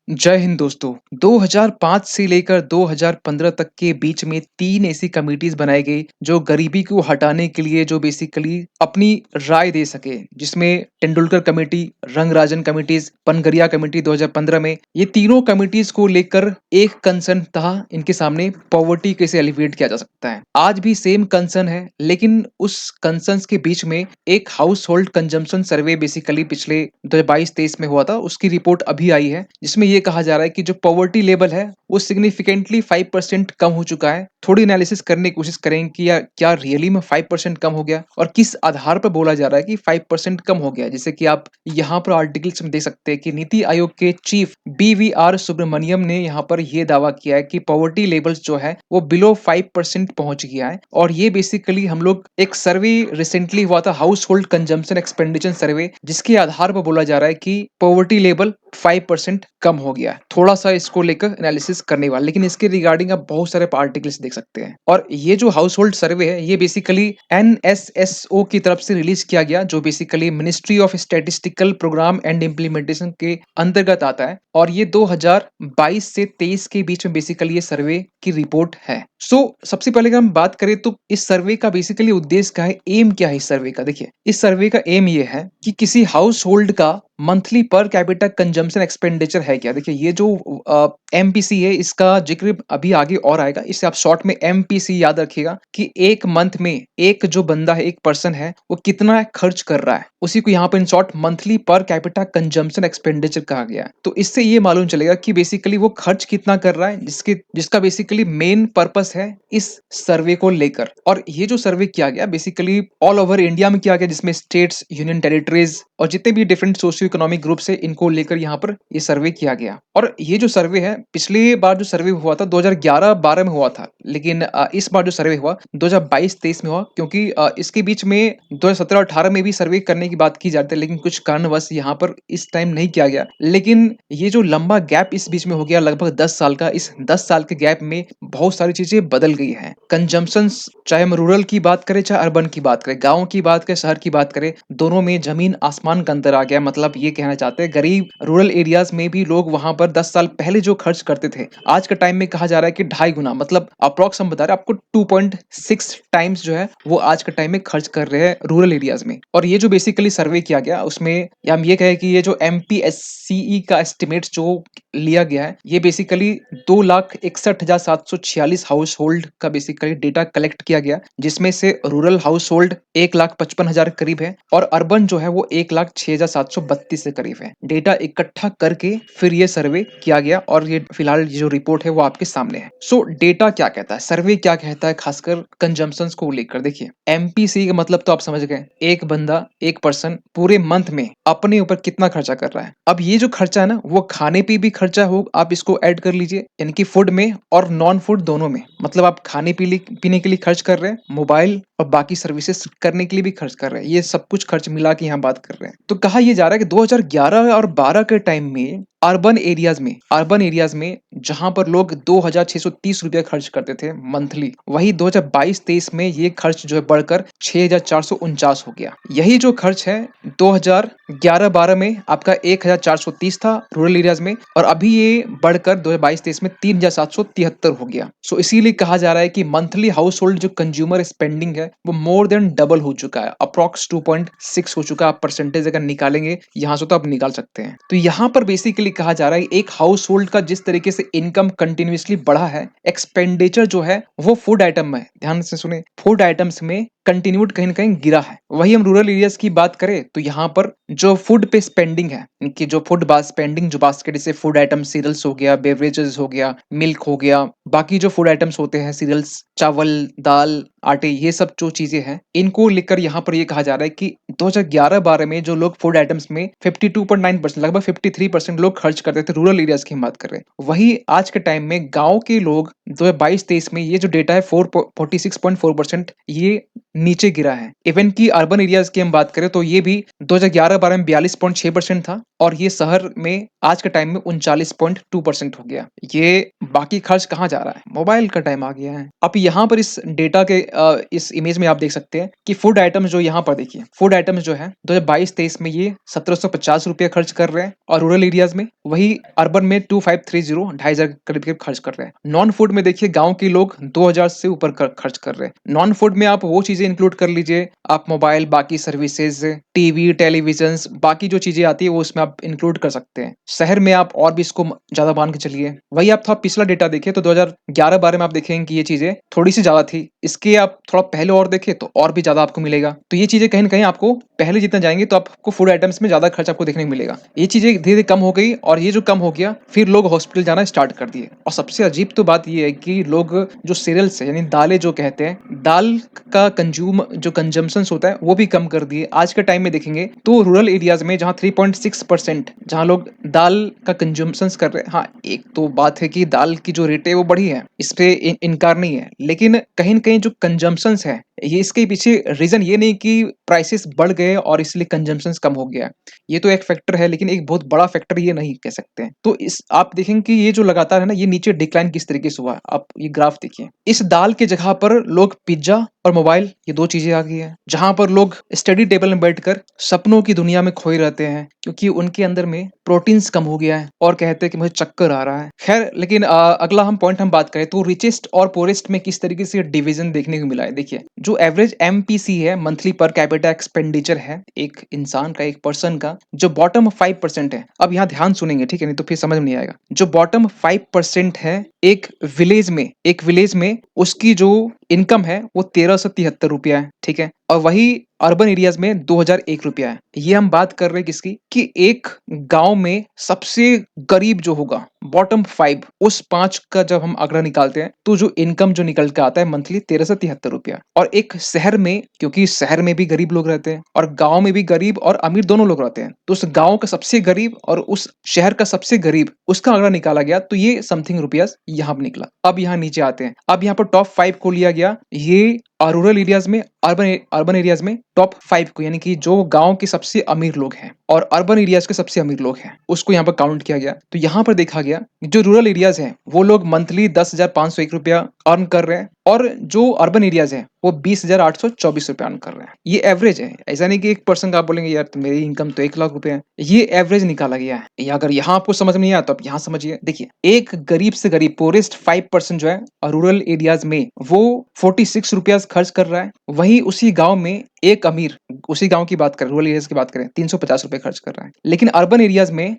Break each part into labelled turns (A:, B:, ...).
A: जय हिंद दोस्तों। 2005 से लेकर 2015 तक के बीच में 3 ऐसी कमिटीज़ बनाई गई, जो गरीबी को हटाने के लिए जो बेसिकली अपनी राय दे सके। जिसमें Tendulkar committee, Rangarajan committees, Panagariya committee 2015 में, ये तीनों कमिटीज़ को लेकर एक कंसर्न था इनके सामने, पॉवर्टी कैसे एलिवेट किया जा सकता है। आज भी सेम कंसर्न है, लेकिन उस कंसर्न्स के बीच में एक हाउस होल्ड कंजम्पशन सर्वे बेसिकली पिछले 2022-23 में हुआ था, उसकी रिपोर्ट अभी आई है, जिसमें ये कहा जा रहा है कि जो पॉवर्टी लेवल है वो सिग्निफिकेंटली 5% कम हो चुका है। थोड़ी एनालिसिस करने की कोशिश करेंगे कि या क्या रियली में 5% कम हो गया और किस आधार पर बोला जा रहा है कि 5% कम हो गया। जैसे कि आप यहाँ पर आर्टिकल्स में देख सकते हैं कि नीति आयोग के चीफ BVR सुब्रमण्यम ने यहाँ पर यह दावा किया है कि पॉवर्टी लेवल्स जो है वो बिलो 5% पहुंच गया है। और ये बेसिकली हम लोग एक सर्वे रिसेंटली हुआ था, हाउस होल्ड कंजम्पशन एक्सपेंडिचर सर्वे, जिसके आधार पर बोला जा रहा है कि पॉवर्टी लेवल 5% कम हो गया है। थोड़ा सा इसको लेकर एनालिसिस करने वाला, लेकिन इसके रिगार्डिंग आप बहुत सारे आर्टिकल्स देख सकते हैं। और ये जो हाउस होल्ड सर्वे है ये बेसिकली NSSO की तरफ से रिलीज किया गया, जो basically ministry of statistical programme and implementation के अंतर्गत आता है। और ये 2022 से 23 के बीच में बेसिकली ये सर्वे की रिपोर्ट है। सबसे पहले अगर हम बात करें तो इस सर्वे का बेसिकली उद्देश्य क्या है, एम क्या है इस सर्वे का। देखिए, इस सर्वे का एम ये है कि किसी हाउस होल्ड का monthly per capita consumption expenditure है क्या। देखिए, ये जो MPC है, इसका जिक्र अभी आगे और आएगा, इसे आप शॉर्ट में MPC याद रखिएगा कि एक मंथ में एक जो बंदा है, एक पर्सन है, वो कितना खर्च कर रहा है, उसी को यहाँ पर in short monthly per capita consumption expenditure कहा गया है। तो इससे ये मालूम चलेगा कि बेसिकली वो खर्च कितना कर रहा है, जिसका बेसिकली मेन पर्पस है इस सर्वे को लेकर। और ये जो सर्वे किया गया बेसिकली ऑल ओवर इंडिया में किया गया, जिसमें स्टेट्स, यूनियन टेरिटरीज और जितने भी डिफरेंट सोशियो इकोनॉमिक ग्रुप है, इनको लेकर यहाँ पर ये सर्वे किया गया। और ये जो सर्वे है, पिछली बार जो सर्वे हुआ था 2011-12 में हुआ था, लेकिन इस बार जो सर्वे हुआ 2022-23 में हुआ, क्योंकि इसके बीच में 2017-18 में भी सर्वे करने की बात की जाती है, लेकिन कुछ कारणवश यहाँ पर इस टाइम नहीं किया गया। लेकिन ये जो लंबा गैप इस बीच में हो गया, लगभग 10 साल का, इस 10 साल के गैप में बहुत सारी चीजें बदल गई हैं। कंजम्पशन, चाहे हम रूरल की बात करें चाहे अर्बन की बात करें, गांव की बात करें शहर की बात करें, दोनों में जमीन आसमान का अंतर आ गया। मतलब ये कहना चाहते हैं, गरीब रूरल एरियाज में भी लोग वहां पर 10 साल पहले जो खर्च करते थे, आज के टाइम में कहा जा रहा है कि 2.5 गुना, मतलब अप्रोक्स हम बता रहे हैं आपको 2.6 टाइम्स जो है वो आज के टाइम में खर्च कर रहे हैं रूरल एरियाज में। और ये जो बेसिकली सर्वे किया गया, उसमें हम ये कहें कि ये जो MPSCE का एस्टिमेट जो लिया गया है, ये बेसिकली 2,61,746 हाउस होल्ड का बेसिकली डेटा कलेक्ट किया गया, जिसमें से रूरल हाउस होल्ड 1,55,000 करीब है और अर्बन जो है वो 1,06,732 के करीब है। डेटा इकट्ठा करके फिर ये सर्वे किया गया और ये फिलहाल जो रिपोर्ट है वो आपके सामने है। डेटा क्या कहता है, सर्वे क्या कहता है, खासकर कंजम्पशन को लेकर। देखिए, MPC का मतलब तो आप समझ गए, एक बंदा, एक पर्सन पूरे मंथ में अपने ऊपर कितना खर्चा कर रहा है। अब ये जो खर्चा है ना, वो खाने पे भी खर्चा हो, आप इसको ऐड कर लीजिए, यानी कि फूड में और नॉन फूड दोनों में। मतलब आप खाने पीने के लिए खर्च कर रहे हैं, मोबाइल और बाकी सर्विसेज करने के लिए भी खर्च कर रहे हैं, ये सब कुछ खर्च मिला के यहाँ बात कर रहे हैं। तो कहा यह जा रहा है कि 2011 और 12 के टाइम में अर्बन एरियाज में जहां पर लोग 2,630 रुपया खर्च करते थे मंथली, वही 2022-23 में ये खर्च जो है बढ़कर 6,449 हो गया। यही जो खर्च है 2011-12 में आपका 1,430 था रूरल एरियाज में, और अभी ये बढ़कर 2022-23 में 3,773 हो गया। इसीलिए कहा जा रहा है कि मंथली हाउस होल्ड जो कंज्यूमर स्पेंडिंग है वो मोर देन डबल हो चुका है, अप्रॉक्स 2.6 हो चुका है। आप परसेंटेज अगर निकालेंगे यहाँ से तो आप निकाल सकते हैं। तो यहाँ पर बेसिकली कहा जा रहा है एक हाउस होल्ड का जिस तरीके से इनकम कंटिन्यूअसली बढ़ा है, एक्सपेंडिचर जो है वो फूड आइटम में, ध्यान से सुने, फूड आइटम्स में कंटिन्यूड कहीं ना कहीं गिरा है। वही हम रूरल एरियाज की बात करें तो यहाँ पर जो फूड पे स्पेंडिंग है, इनकी जो फूड स्पेंडिंग जो बास्केट, जैसे फूड आइटम, सीरियल्स हो गया, बेवरेजेस हो गया, मिल्क हो गया, बाकी जो फूड आइटम्स होते हैं, सीरियल्स, चावल, दाल, आटे, ये सब जो चीजें हैं, इनको लेकर यहाँ पर ये कहा जा रहा है कि 2011-12 में जो लोग फूड आइटम्स में 52.9%, लगभग 53% लोग खर्च करते थे, रूरल एरियाज की हम बात कर रहे हैं, वही आज के टाइम में गांव के लोग 2022-23 में ये जो डेटा है 46.4%, ये नीचे गिरा है। इवन की अर्बन एरियाज की हम बात करें तो ये भी 2011-12 में 42.6% था, और ये शहर में आज के टाइम में 39.2% हो गया। ये बाकी खर्च कहाँ जा रहा है, मोबाइल का टाइम आ गया है। अब यहाँ पर इस डेटा के इस इमेज में आप देख सकते हैं कि फूड आइटम्स जो यहाँ पर देखिए, फूड आइटम्स जो है 2022-23 में ये 1750 रुपये खर्च कर रहे हैं और रूरल एरियाज में, वही अर्बन में 2530 2,500 के करीब खर्च कर रहे हैं। नॉन फूड में देखिए गांव के लोग 2000 से ऊपर खर्च कर रहे हैं। नॉन फूड में आप वो चीजें इंक्लूड कर लीजिए, आप मोबाइल, बाकी सर्विसेज, टीवी, टेलीविजन, बाकी जो चीजें आती है वो उसमें आप इंक्लूड कर सकते हैं। शहर में आप और भी इसको ज्यादा मान के चलिए। वही आप थोड़ा पिछला डेटा देखिए तो 2011-12 में आप देखेंगे कि ये चीजें थोड़ी सी ज्यादा थी। इसके आप थोड़ा पहले और देखें तो और भी ज्यादा आपको मिलेगा। तो ये चीजें कहीं ना कहीं आपको पहले जितना जाएंगे तो आपको फूड आइटम्स में ज्यादा खर्च आपको देखने को मिलेगा। ये चीजें धीरे धीरे कम हो गई और ये जो कम हो गया फिर लोग हॉस्पिटल जाना स्टार्ट कर दिए। और सबसे अजीब तो बात ये है कि लोग जो सीरियल्स है यानी दालें जो कहते हैं, दाल का कंजम्पशन होता है वो भी कम कर दिए। आज के टाइम में देखेंगे तो रूरल एरियाज में जहाँ 3.6% जहाँ लोग दाल का कंजम्पशन कर रहे हैं। हाँ, एक तो बात है कि दाल की जो रेट है वो बढ़ी है, इस पे इनकार नहीं है, लेकिन कहीं न कहीं जो कंजम्पशन है ये इसके पीछे रीजन ये नहीं कि प्राइसेस बढ़ गए और इसलिए कंजम्पशन कम हो गया। ये तो एक फैक्टर है, लेकिन एक बहुत बड़ा फैक्टर ये नहीं कह सकते हैं। तो इस आप देखेंगे कि ये जो लगातार है ना, ये नीचे डिक्लाइन किस तरीके से हुआ है। आप ये ग्राफ देखिए, इस दाल के जगह पर लोग पिज्जा और मोबाइल, ये दो चीजें आ गई है, जहां पर लोग स्टडी टेबल में बैठकर सपनों की दुनिया में खोए रहते हैं क्योंकि उनके अंदर में प्रोटीन्स कम हो गया है और कहते हैं कि मुझे चक्कर आ रहा है। खैर, लेकिन अगला हम पॉइंट हम बात करें तो रिचेस्ट और पोरेस्ट में किस तरीके से डिवीजन देखने को मिला है। देखिए, जो एवरेज एमपीसी है, मंथली पर कैपिटा एक्सपेंडिचर है एक इंसान का, एक पर्सन का, जो बॉटम 5% है। अब यहाँ ध्यान सुनेंगे, ठीक है, नहीं तो फिर समझ में नहीं आएगा। जो बॉटम 5% है एक विलेज में उसकी जो इनकम है वो 1373 रुपया है, ठीक है। और वही अर्बन एरियाज में 2001 रुपया है। ये हम बात कर रहे हैं किसकी, कि एक गांव में सबसे गरीब जो होगा, बॉटम 5, उस 5 का जब हम आंकड़ा निकालते हैं तो जो इनकम जो निकल के आता है मंथली 1373 रुपया। और एक शहर में, क्योंकि शहर में भी गरीब लोग रहते हैं और गांव में भी गरीब और अमीर दोनों लोग रहते हैं, तो उस गांव का सबसे गरीब और उस शहर का सबसे गरीब, उसका आंकड़ा निकाला गया तो ये समथिंग रुपयास यहाँ पे निकला। अब यहाँ नीचे आते हैं, अब यहाँ पर टॉप 5 को लिया गया, ये रूरल एरियाज में, अर्बन एरियाज में टॉप 5 को, यानी कि जो गांव के सबसे अमीर लोग हैं और अर्बन एरियाज के सबसे अमीर लोग हैं, उसको यहाँ पर काउंट किया गया। तो यहाँ पर देखा गया जो रूरल एरियाज हैं वो लोग मंथली 10,501 रुपया अर्न कर रहे हैं और जो अर्बन एरियाज हैं वो 20,824 रुपया अर्न कर रहे हैं। ये एवरेज है, ऐसा नहीं कि एक पर्सन का आप बोलेंगे यार तो मेरी इनकम तो 1 लाख रुपए है। ये एवरेज निकाला गया है। ये अगर यहाँ आपको समझ में नहीं आया तो आप यहाँ समझिए। देखिए, एक गरीब से गरीब पोरेस्ट 5% जो है रूरल एरियाज में वो 46 रुपया खर्च कर रहा है। वहीं उसी गांव में एक अमीर, उसी गांव की बात करें, रूरल एरियाज की बात करें, 350 रुपए खर्च कर रहा है। लेकिन अर्बन एरियाज में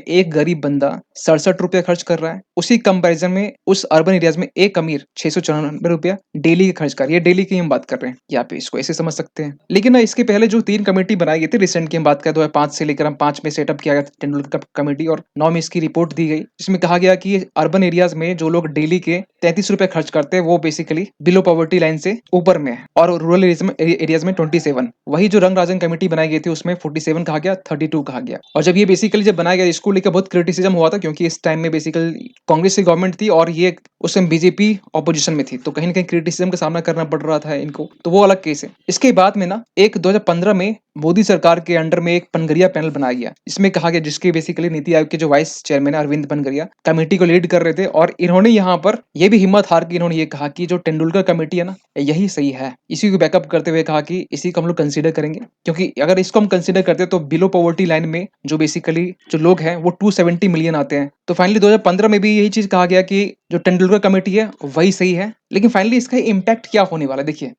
A: एक गरीब बंदा 67 रुपया खर्च कर रहा है। उसी कंपैरिजन में उस अर्बन एरियाज में एक अमीर 694 रुपया डेली खर्च कर रही है। डेली की हम बात कर रहे हैं, यहाँ पे इसको ऐसे समझ सकते हैं। लेकिन ना, इसके पहले जो 3 कमेटी बनाई गई थी रिसेंट की हम बात करें 2005 से लेकर, हम 5 में सेटअप किया गया तेंदुलकर कमेटी और 9 में इसकी रिपोर्ट दी गई, जिसमें कहा गया कि अर्बन एरियाज में जो लोग डेली के 33 रुपए खर्च करते हैं वो बेसिकली बिलो पॉवर्टी लाइन से ऊपर में है और रूरल एरियाज में 27। वही जो रंगराजन कमेटी बनाई गई थी उसमें 47 कहा गया, 32 कहा गया। और जब ये बेसिकली जब बनाया गया, इसको लेकर बहुत क्रिटिसिज्म हुआ था क्योंकि इस टाइम में बेसिकली कांग्रेस की गवर्नमेंट थी और ये उस टाइम बीजेपी ऑपोजिशन में थी, तो कहीं ना कहीं क्रिटिसिज्म का सामना करना पड़ रहा था इनको, तो वो अलग केस है। इसके बाद में ना, एक 2015 में मोदी सरकार के अंडर में एक पनगरिया पैनल बनाया गया, इसमें कहा गया, जिसके बेसिकली नीति आयोग के जो वाइस चेयरमैन अरविंद पनगरिया कमेटी को लीड कर रहे थे, और इन्होंने यहाँ पर यह भी हिम्मत हार के इन्होंने ये कहा कि जो तेंदुलकर कमेटी है ना, यही सही है। इसी को बैकअप करते हुए कहा कि इसी को हम लोग कंसीडर करेंगे, क्योंकि अगर इसको हम कंसीडर करते तो बिलो पॉवर्टी लाइन में जो बेसिकली जो लोग हैं वो 270 मिलियन आते हैं। तो फाइनली 2015 में भी यही चीज कहा गया कि जो तेंदुलकर कमेटी है वही सही है। लेकिन फाइनली इसका इम्पैक्ट क्या होने वाला है, देखिए,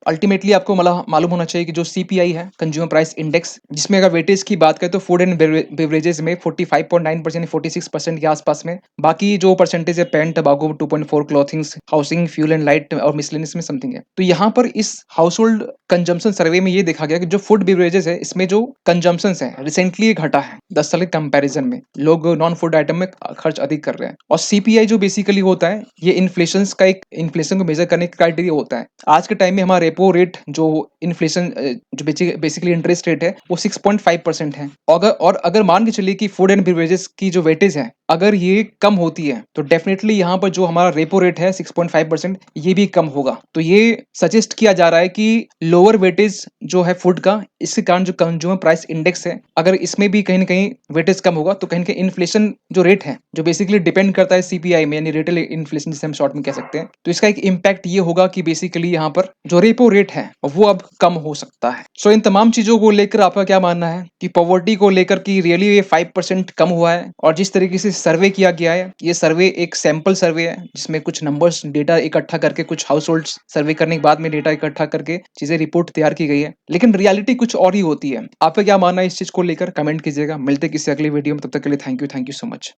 A: अल्टीमेटली आपको मालूम होना चाहिए कि जो सीपीआई है, कंज्यूमर प्राइस इंडेक्स, जिसमें अगर वेटेज की बात करें तो फूड एंड बेवरेजेस में 45.9%, 46% के आसपास में। बाकी जो परसेंटेज है, pen, tobacco 2.4, clothings, housing, fuel and light और मिसलेनियस में समथिंग है। तो यहाँ पर इस हाउस होल्ड कंजम्पशन सर्वे में ये देखा गया कि जो फूड बेवरेजेस है इसमें जो कंजम्पशन है रिसेंटली घटा है 10 साल के कंपैरिजन में। लोग नॉन फूड आइटम में खर्च अधिक कर रहे हैं। और सीपीआई जो बेसिकली होता है, ये इन्फ्लेशन का एक इन्फ्लेशन को मेजर करने का क्राइटेरिया होता है। आज के टाइम में हमारा रेपो रेट जो इन्फ्लेशन जो बेसिकली इंटरेस्ट रेट है वो 6.5% है। और अगर मान के चलिए कि फूड एंड बेवरेजेस की जो वेटेज है अगर ये कम होती है तो डेफिनेटली यहाँ पर जो हमारा रेपो रेट है 6.5% ये भी कम होगा। तो ये सजेस्ट किया जा रहा है कि लोअर वेटेज जो है फूड का, इसके कारण जो कंज्यूमर प्राइस इंडेक्स है अगर इसमें भी कहीं ना कहीं वेटेज कम होगा तो कहीं ना कहीं इन्फ्लेशन जो रेट है, जो बेसिकली डिपेंड करता है सीपीआई में, यानी रिटेल इन्फ्लेशन जिसे हम शॉर्ट में कह सकते हैं। तो इसका एक इम्पैक्ट ये होगा कि बेसिकली यहाँ पर जो रेपो रेट है वो अब कम हो सकता है। सो इन तमाम चीजों को लेकर आपका क्या मानना है कि पॉवर्टी को लेकर कि रियली ये 5% कम हुआ है? और जिस तरीके से सर्वे किया गया है, ये सर्वे एक सैंपल सर्वे है जिसमें कुछ नंबर्स डेटा इकट्ठा करके कुछ हाउस होल्ड्स सर्वे करने के बाद में डेटा इकट्ठा करके चीजें रिपोर्ट तैयार की गई है, लेकिन रियलिटी कुछ और ही होती है। आपका क्या मानना है इस चीज को लेकर? कमेंट कीजिएगा। मिलते किसी अगली वीडियो में, तब तक के लिए थैंक यू सो मच।